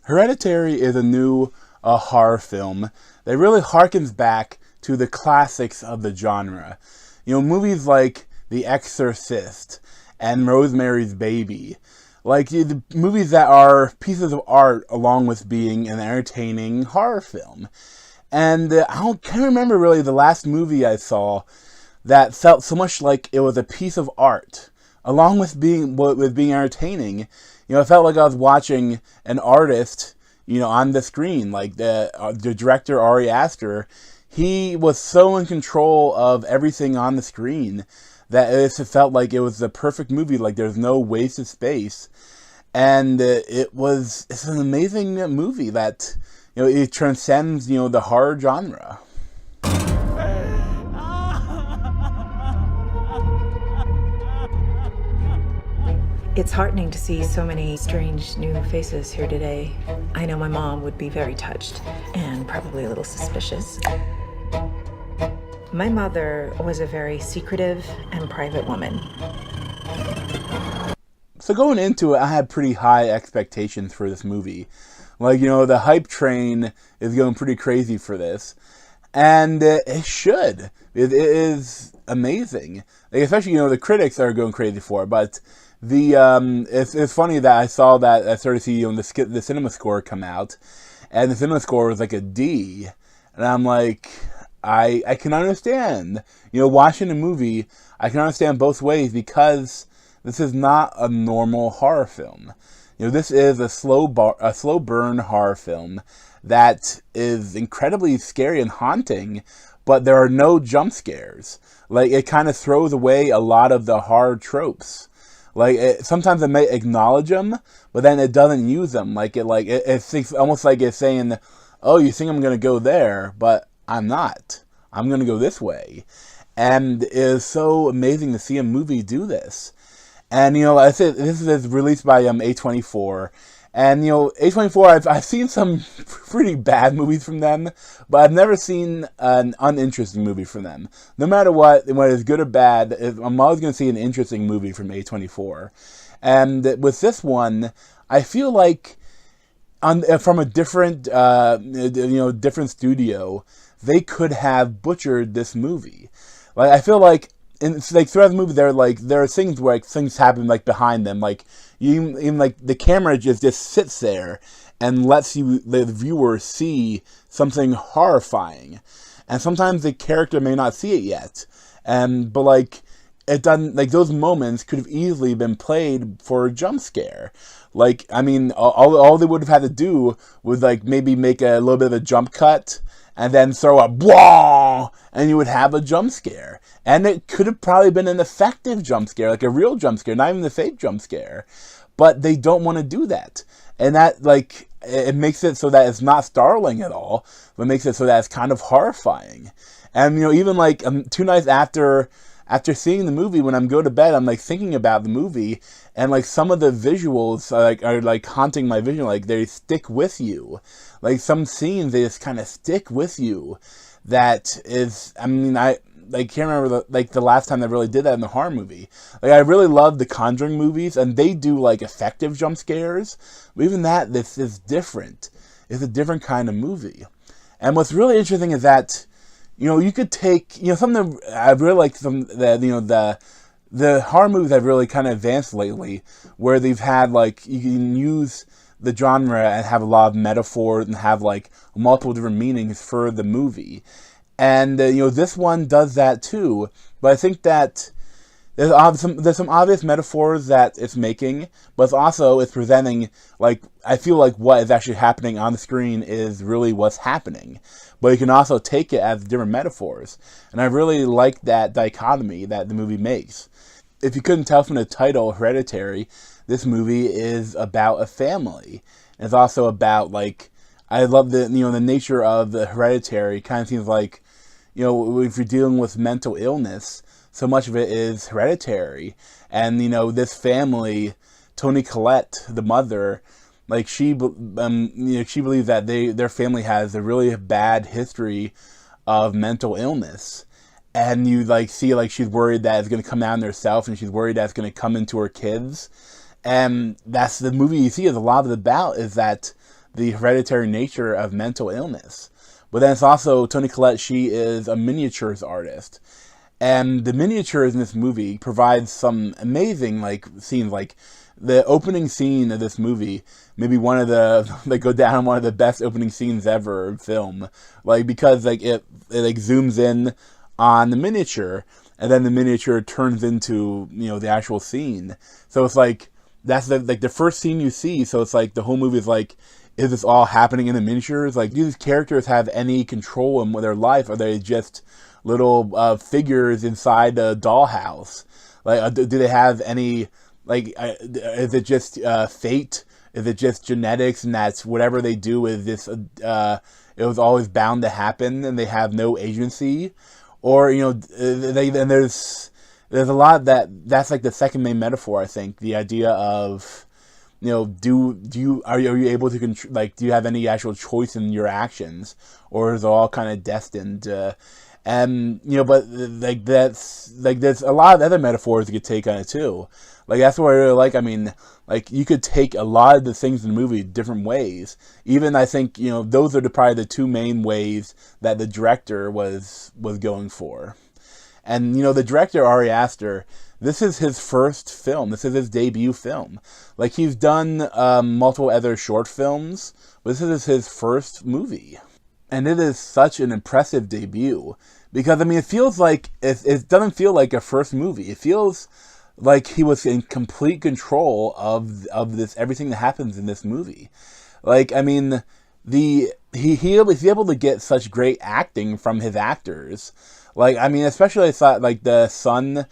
Hereditary is a new horror film that really harkens back to the classics of the genre. Movies like The Exorcist and Rosemary's Baby. The movies that are pieces of art along with being an entertaining horror film. And can't remember really the last movie I saw that felt so much like it was a piece of art, along with being entertaining. It felt like I was watching an artist, on the screen. Like the director Ari Aster, he was so in control of everything on the screen that it just felt like it was the perfect movie. Like there's no wasted space, and it's an amazing movie that it transcends the horror genre. It's heartening to see so many strange new faces here today. I know my mom would be very touched and probably a little suspicious. My mother was a very secretive and private woman. So going into it, I had pretty high expectations for this movie. The hype train is going pretty crazy for this. And it should. It is amazing. Especially, the critics are going crazy for it. But it's funny that I started to see the cinema score come out. And the cinema score was like a D. And I'm like, I can understand. Watching a movie, I can understand both ways because this is not a normal horror film. This is a slow burn horror film that is incredibly scary and haunting, but there are no jump scares. It kind of throws away a lot of the horror tropes. Sometimes it may acknowledge them, but then it doesn't use them. It's almost like it's saying, "Oh, you think I'm going to go there, but I'm not. I'm going to go this way." And it is so amazing to see a movie do this. And, I said, this is released by A24. And, A24, I've seen some pretty bad movies from them, but I've never seen an uninteresting movie from them. No matter what, whether it's good or bad, I'm always going to see an interesting movie from A24. And with this one, I feel like from a different, different studio, they could have butchered this movie. I feel like throughout the movie, there are things where things happen behind them. The camera just sits there and lets the viewer see something horrifying, and sometimes the character may not see it yet. But it doesn't. Those moments could have easily been played for a jump scare. All they would have had to do was maybe make a little bit of a jump cut, and then throw a blah, and you would have a jump scare. And it could have probably been an effective jump scare, like a real jump scare, not even the fake jump scare. But they don't want to do that. And that, it makes it so that it's not startling at all, but makes it so that it's kind of horrifying. And, even 2 nights after seeing the movie, when I'm going to bed, I'm thinking about the movie, and some of the visuals are haunting my vision. They stick with you. Some scenes, they just kind of stick with you. That is, I can't remember the last time they really did that in the horror movie. I really love the Conjuring movies, and they do effective jump scares. But even that, this is different. It's a different kind of movie. And what's really interesting is that you could take something I really like the horror movies have really kind of advanced lately, where they've had you can use the genre and have a lot of metaphors and have multiple different meanings for the movie. And this one does that too. But I think that there's some obvious metaphors that it's making, but it's presenting I feel like what is actually happening on the screen is really what's happening. But you can also take it as different metaphors. And I really like that dichotomy that the movie makes. If you couldn't tell from the title, Hereditary, this movie is about a family. It's also about I love the nature of the Hereditary. Kind of seems like if you're dealing with mental illness, so much of it is hereditary. And this family, Toni Collette, the mother, she believes that their family has a really bad history of mental illness. And you see she's worried that it's going to come out in herself, and she's worried that it's going to come into her kids. And that's the movie you see is a lot of it about, is that the hereditary nature of mental illness. But then it's also Toni Collette, she is a miniatures artist. And the miniatures in this movie provide some amazing like scenes. Like the opening scene of this movie, maybe one of the they go down one of the best opening scenes ever in film. Like because like it like zooms in on the miniature, and then the miniature turns into the actual scene. So it's like that's the first scene you see. So it's like the whole movie is like, is this all happening in the miniatures? Like, do these characters have any control in their life? Are they just little figures inside a dollhouse? Like, do they have any, like, is it just fate? Is it just genetics, and that's whatever they do is this, it was always bound to happen, and they have no agency? Or, and there's a lot that's like the second main metaphor, I think, the idea of, are you able to do you have any actual choice in your actions, or is it all kind of destined? But like that's like there's a lot of other metaphors you could take on it too. Like that's what I really like. I mean, like you could take a lot of the things in the movie different ways. Even I think those are probably the two main ways that the director was going for. And the director Ari Aster, this is his first film. This is his debut film. Like he's done multiple other short films, but this is his first movie. And it is such an impressive debut. Because, I mean, it feels like, it doesn't feel like a first movie. It feels like he was in complete control of this, everything that happens in this movie. Like, I mean, he was able to get such great acting from his actors. Like, I mean, especially I thought, like, the son,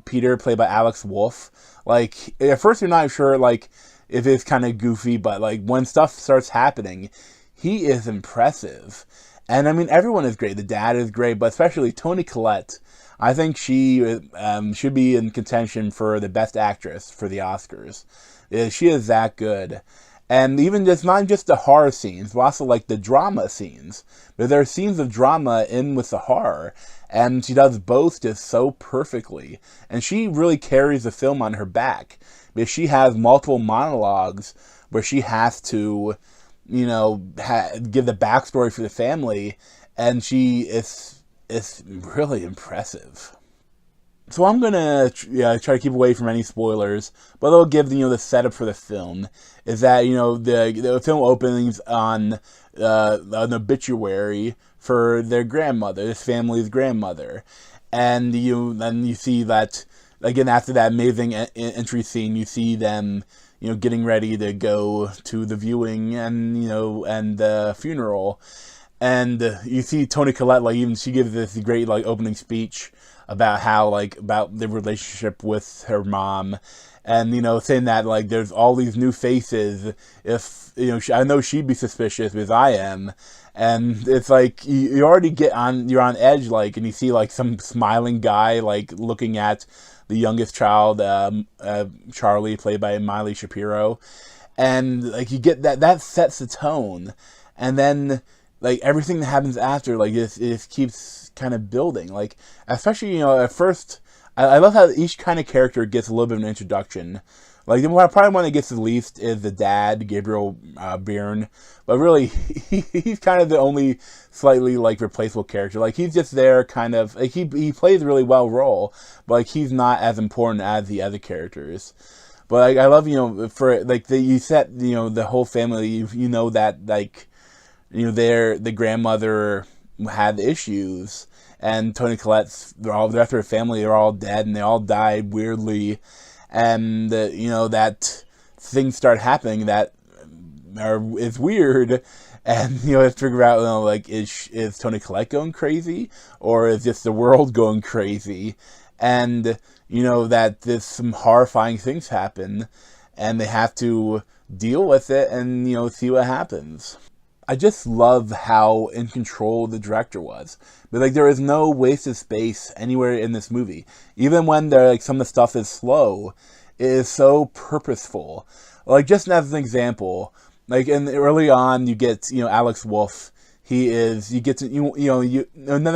Peter, played by Alex Wolff. Like, at first you're not sure, like, if it's kind of goofy, but, like, when stuff starts happening, he is impressive. And, I mean, everyone is great. The dad is great, but especially Toni Collette. I think she should be in contention for the best actress for the Oscars. She is that good. And even just not just the horror scenes, but also like the drama scenes. But there are scenes of drama in with the horror, and she does both just so perfectly. And she really carries the film on her back, because she has multiple monologues where she has to, give the backstory for the family, and it's really impressive. So I'm going to try to keep away from any spoilers, but I'll give, the setup for the film. Is that, the film opens on an obituary for their grandmother, this family's grandmother. And then you see that, again, after that amazing entry scene, you see them, getting ready to go to the viewing and the funeral. And you see Toni Collette, like, even she gives this great, like, opening speech about how, like, about the relationship with her mom, and saying that, like, there's all these new faces. If I know she'd be suspicious because I am, and it's like you already you're on edge, like, and you see like some smiling guy like looking at the youngest child, Charlie, played by Miley Shapiro, and like you get that sets the tone, and then like everything that happens after, like it keeps kind of building. Like especially at first, I love how each kind of character gets a little bit of an introduction. Like probably one that gets the least is the dad, Gabriel Byrne, but really he's kind of the only slightly like replaceable character. Like he's just there, kind of like he plays a really well role, but like he's not as important as the other characters. But like, I love for like you set the whole family, that like the grandmother had issues, and Toni Collette's after her family are all dead and they all died weirdly, and that things start happening that is weird, and you have to figure out like is Toni Collette going crazy, or is just the world going crazy, and that some horrifying things happen, and they have to deal with it and see what happens. I just love how in control the director was. But like there is no wasted space anywhere in this movie. Even when some of the stuff is slow, it is so purposeful. Like just as an example, like early on you get Alex Wolff. Another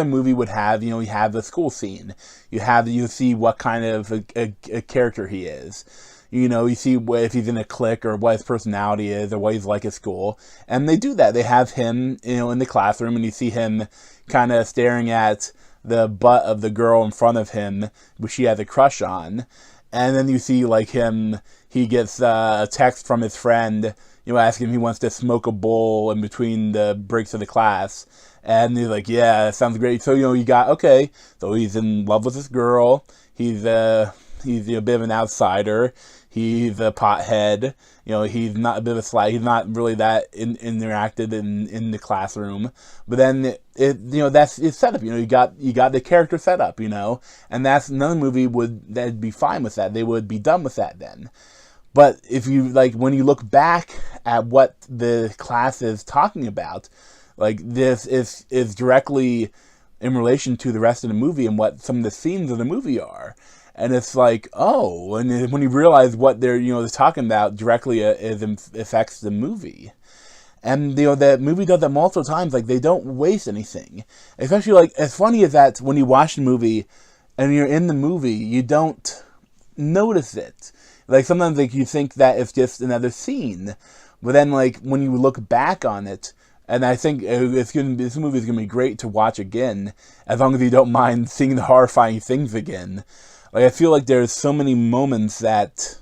movie would have you have the school scene. You see what kind of a character he is. You see if he's in a clique or what his personality is or what he's like at school. And they do that. They have him, in the classroom, and you see him kind of staring at the butt of the girl in front of him, which he has a crush on. And then you see, like, he gets a text from his friend, asking if he wants to smoke a bowl in between the breaks of the class. And he's like, yeah, that sounds great. So, so he's in love with this girl. He's a bit of an outsider. He's a pothead. He's not a bit of a slag. He's not really that interacted in the classroom. But then that's it's set up. You got the character set up. And that's another movie that'd be fine with that. They would be done with that then. But if you when you look back at what the class is talking about, this is directly in relation to the rest of the movie and what some of the themes of the movie are. And it's like, oh, and when you realize what they're talking about directly affects the movie. And the movie does that multiple times. They don't waste anything. Especially as funny as that, when you watch the movie and you're in the movie, you don't notice it. Sometimes you think that it's just another scene, but then when you look back on it, and I think this movie is gonna be great to watch again, as long as you don't mind seeing the horrifying things again. I feel like there's so many moments that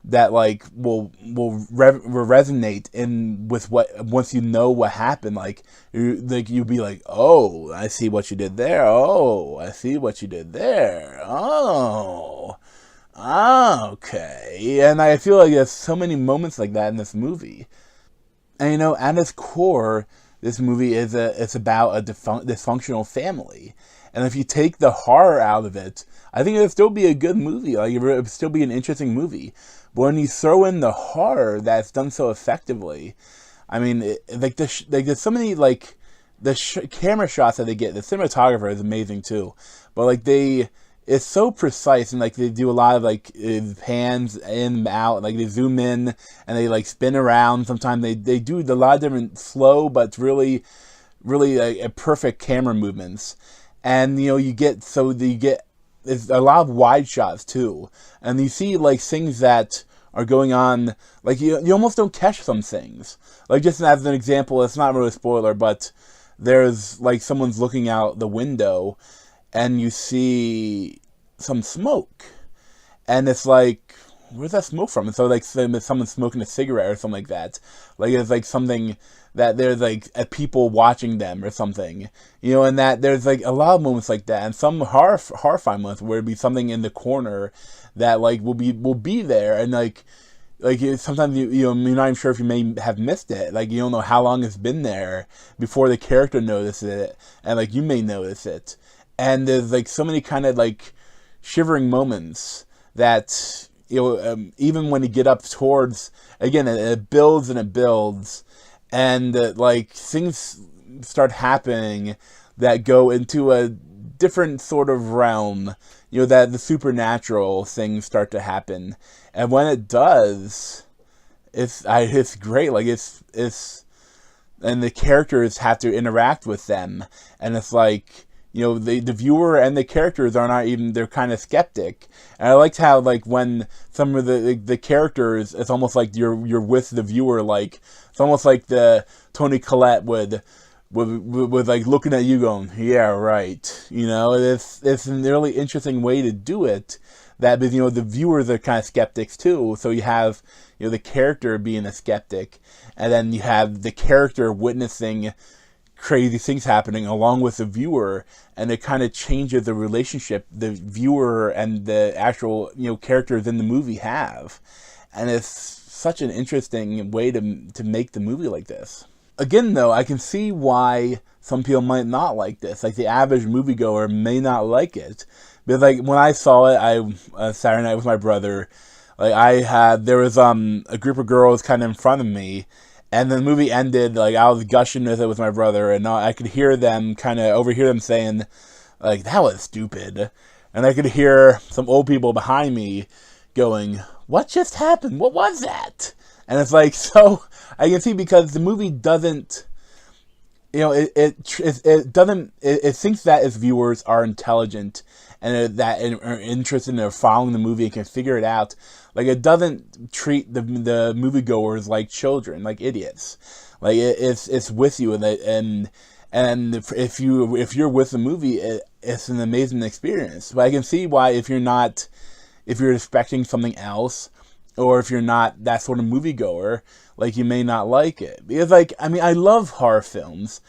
will resonate with what, once you know what happened. You'll be like, oh, I see what you did there. Oh, I see what you did there. Oh, okay. And I feel like there's so many moments like that in this movie. And at its core, this movie it's about a dysfunctional family. And if you take the horror out of it, I think it would still be a good movie. It would still be an interesting movie. But when you throw in the horror that's done so effectively, I mean, there's so many camera shots that they get. The cinematographer is amazing too. But it's so precise, and they do a lot of pans in and out. They zoom in and they spin around. Sometimes they do a lot of different slow but really perfect camera movements. And you get there's a lot of wide shots too, and you see things that are going on. You almost don't catch some things. Just as an example, it's not really a spoiler, but there's someone's looking out the window, and you see some smoke, and it's where's that smoke from? And so someone's smoking a cigarette or something like that. It's something that there's people watching them or something, and that there's a lot of moments like that, and some horrifying moments where it'd be something in the corner that will be there, and sometimes you're not even sure if you may have missed it. You don't know how long it's been there before the character notices it, and you may notice it. And there's so many kind of shivering moments that even when you get up towards, again, it builds and it builds, and things start happening that go into a different sort of realm, that the supernatural things start to happen. And when it does, it's great. It's and the characters have to interact with them, and it's the viewer and the characters are not even, they're kind of skeptic. And I liked how when some of the characters, it's almost you're with the viewer. It's almost the Toni Collette would looking at you going, yeah, right. It's a really interesting way to do it. That, the viewers are kind of skeptics too. So you have the character being a skeptic, and then you have the character witnessing crazy things happening along with the viewer, and it kind of changes the relationship the viewer and the actual characters in the movie have. And it's such an interesting way to make the movie like this. Again, though, I can see why some people might not like this. The average moviegoer may not like it, because when I saw it, Saturday night with my brother, there was a group of girls kind of in front of me. And the movie ended, I was gushing with it with my brother, and I could hear them, overhear them saying, that was stupid. And I could hear some old people behind me going, what just happened? What was that? And it's so, I can see, because the movie doesn't, it doesn't, it thinks that its viewers are intelligent and that are interested in following the movie and can figure it out. Like, it doesn't treat the moviegoers like children, like idiots. Like, it's with you, and if you're with the movie, it's an amazing experience. But I can see why if you're expecting something else, or if you're not that sort of moviegoer, like, you may not like it. Because, like, I mean, I love horror films,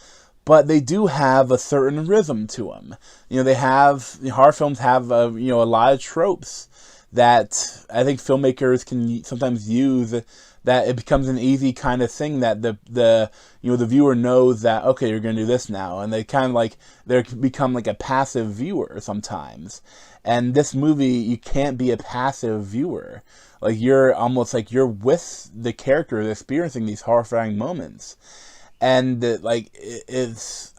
but they do have a certain rhythm to them. Horror films have a lot of tropes that I think filmmakers can sometimes use, that it becomes an easy kind of thing that the viewer knows that, okay, you're going to do this now, and they kind of like, they become like a passive viewer sometimes. And this movie, you can't be a passive viewer. Like, you're almost like you're with the characters experiencing these horrifying moments. And like,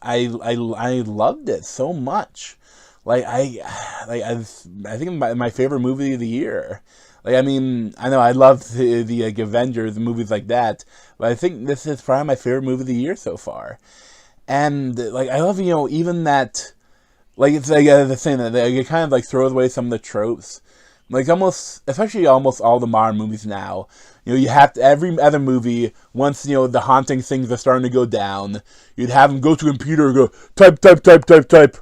I loved it so much. Like, I think my favorite movie of the year. Like, I mean, I know I love the like, Avengers and movies like that, but I think this is probably my favorite movie of the year so far. And like, I love, even that, like, it's like the thing that it kind of like throws away some of the tropes. Like, especially almost all the modern movies now, you have to, every other movie, once, the haunting things are starting to go down, you'd have them go to a computer and go, type.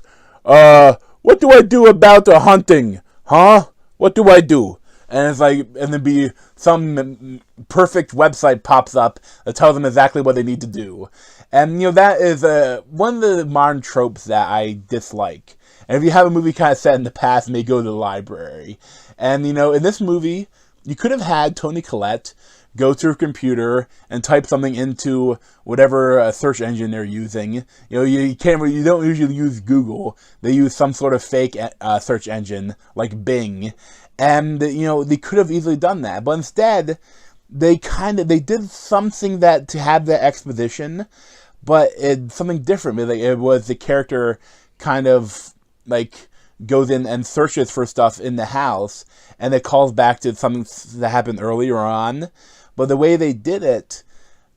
What do I do about the haunting? Huh? What do I do? And it's like, and then be some perfect website pops up that tells them exactly what they need to do. And, that is one of the modern tropes that I dislike. And if you have a movie kind of set in the past, may go to the library. And, in this movie, you could have had Toni Collette go to her computer and type something into whatever search engine they're using. You don't usually use Google. They use some sort of fake search engine like Bing. And, they could have easily done that. But instead, they did something to have that exposition, but it's something different. It was the character kind of like goes in and searches for stuff in the house, and it calls back to something that happened earlier on. But the way they did it,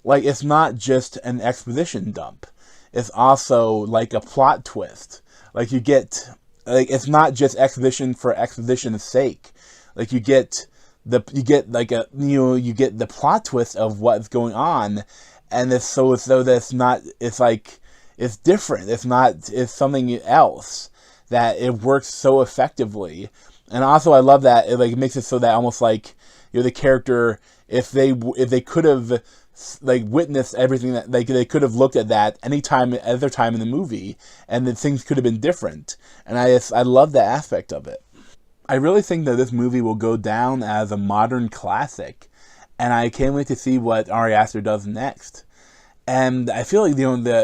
like, it's not just an exposition dump. It's also like a plot twist. Like, it's not just exposition for exposition's sake. Like, you get the plot twist of what's going on, and it's so as though that's not. It's like, it's different. It's something else that it works so effectively. And also, I love that it makes it so that almost like the character, if they could have like witnessed everything, that they could have looked at that any other time in the movie, and then things could have been different. And I love that aspect of it. I really think that this movie will go down as a modern classic, and I can't wait to see what Ari Aster does next. And I feel like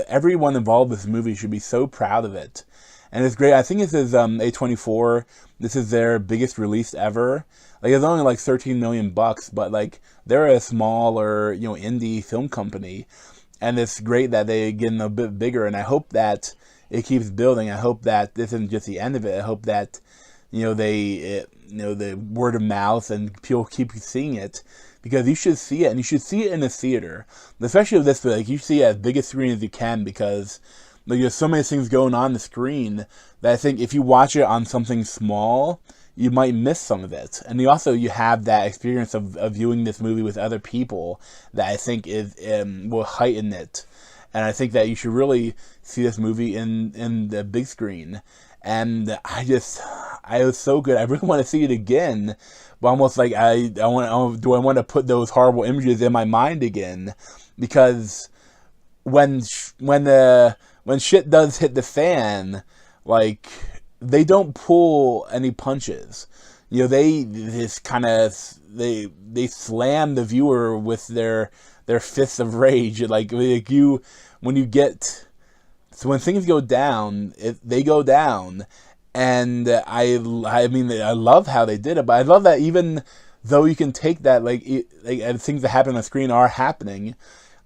everyone involved with this movie should be so proud of it. And it's great. I think this is A24. This is their biggest release ever. Like, it's only like $13 million, but like, they're a smaller, indie film company, and it's great that they get a bit bigger. And I hope that it keeps building. I hope that this isn't just the end of it. I hope that the word of mouth and people keep seeing it, because you should see it, and you should see it in a theater, especially with this. Like, you see it as big a screen as you can, because like, there's so many things going on the screen that I think if you watch it on something small, you might miss some of it. And you have that experience of viewing this movie with other people that I think will heighten it. And I think that you should really see this movie in the big screen. And it was so good. I really want to see it again, but almost like do I want to put those horrible images in my mind again? Because when shit does hit the fan, like, they don't pull any punches. They just kind of they slam the viewer with their fists of rage. When things go down, they go down. And I mean, I love how they did it, but I love that even though you can take that, like things that happen on the screen are happening,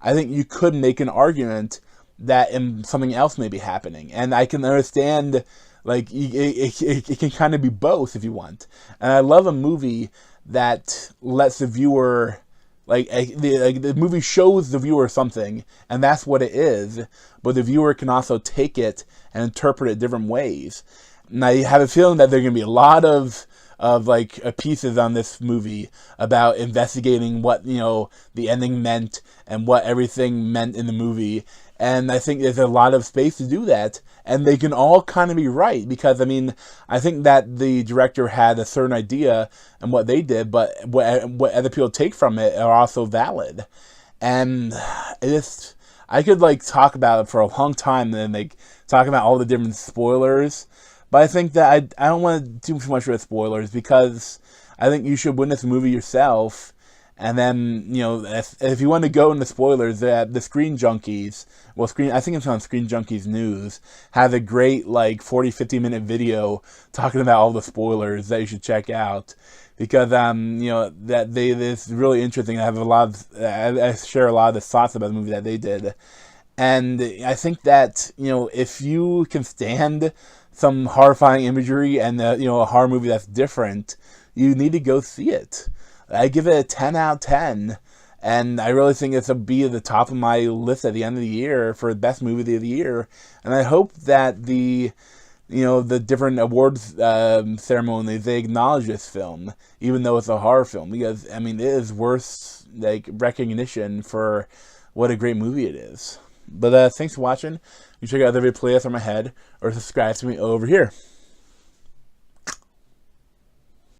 I think you could make an argument that something else may be happening. And I can understand, like, it can kind of be both if you want. And I love a movie that lets the viewer the movie shows the viewer something, and that's what it is, but the viewer can also take it and interpret it different ways. And I have a feeling that there are going to be a lot of pieces on this movie about investigating what, the ending meant and what everything meant in the movie. And I think there's a lot of space to do that. And they can all kind of be right. Because, I think that the director had a certain idea and what they did. But what other people take from it are also valid. And I could, talk about it for a long time. And then, talk about all the different spoilers. But I think that I don't want to do too much with spoilers. Because I think you should witness the movie yourself. And then, if you want to go into spoilers, the Screen Junkies, I think it's on Screen Junkies News, has a great, 40-50 minute video talking about all the spoilers that you should check out. Because, it's really interesting. I share a lot of the thoughts about the movie that they did. And I think that, if you can stand some horrifying imagery and, a horror movie that's different, you need to go see it. I give it a 10 out of 10, and I really think it's be at the top of my list at the end of the year for the best movie of the year. And I hope that the different awards ceremonies, they acknowledge this film, even though it's a horror film, because it is worth recognition for what a great movie it is. But thanks for watching. You check out other video playlists on my head, or subscribe to me over here.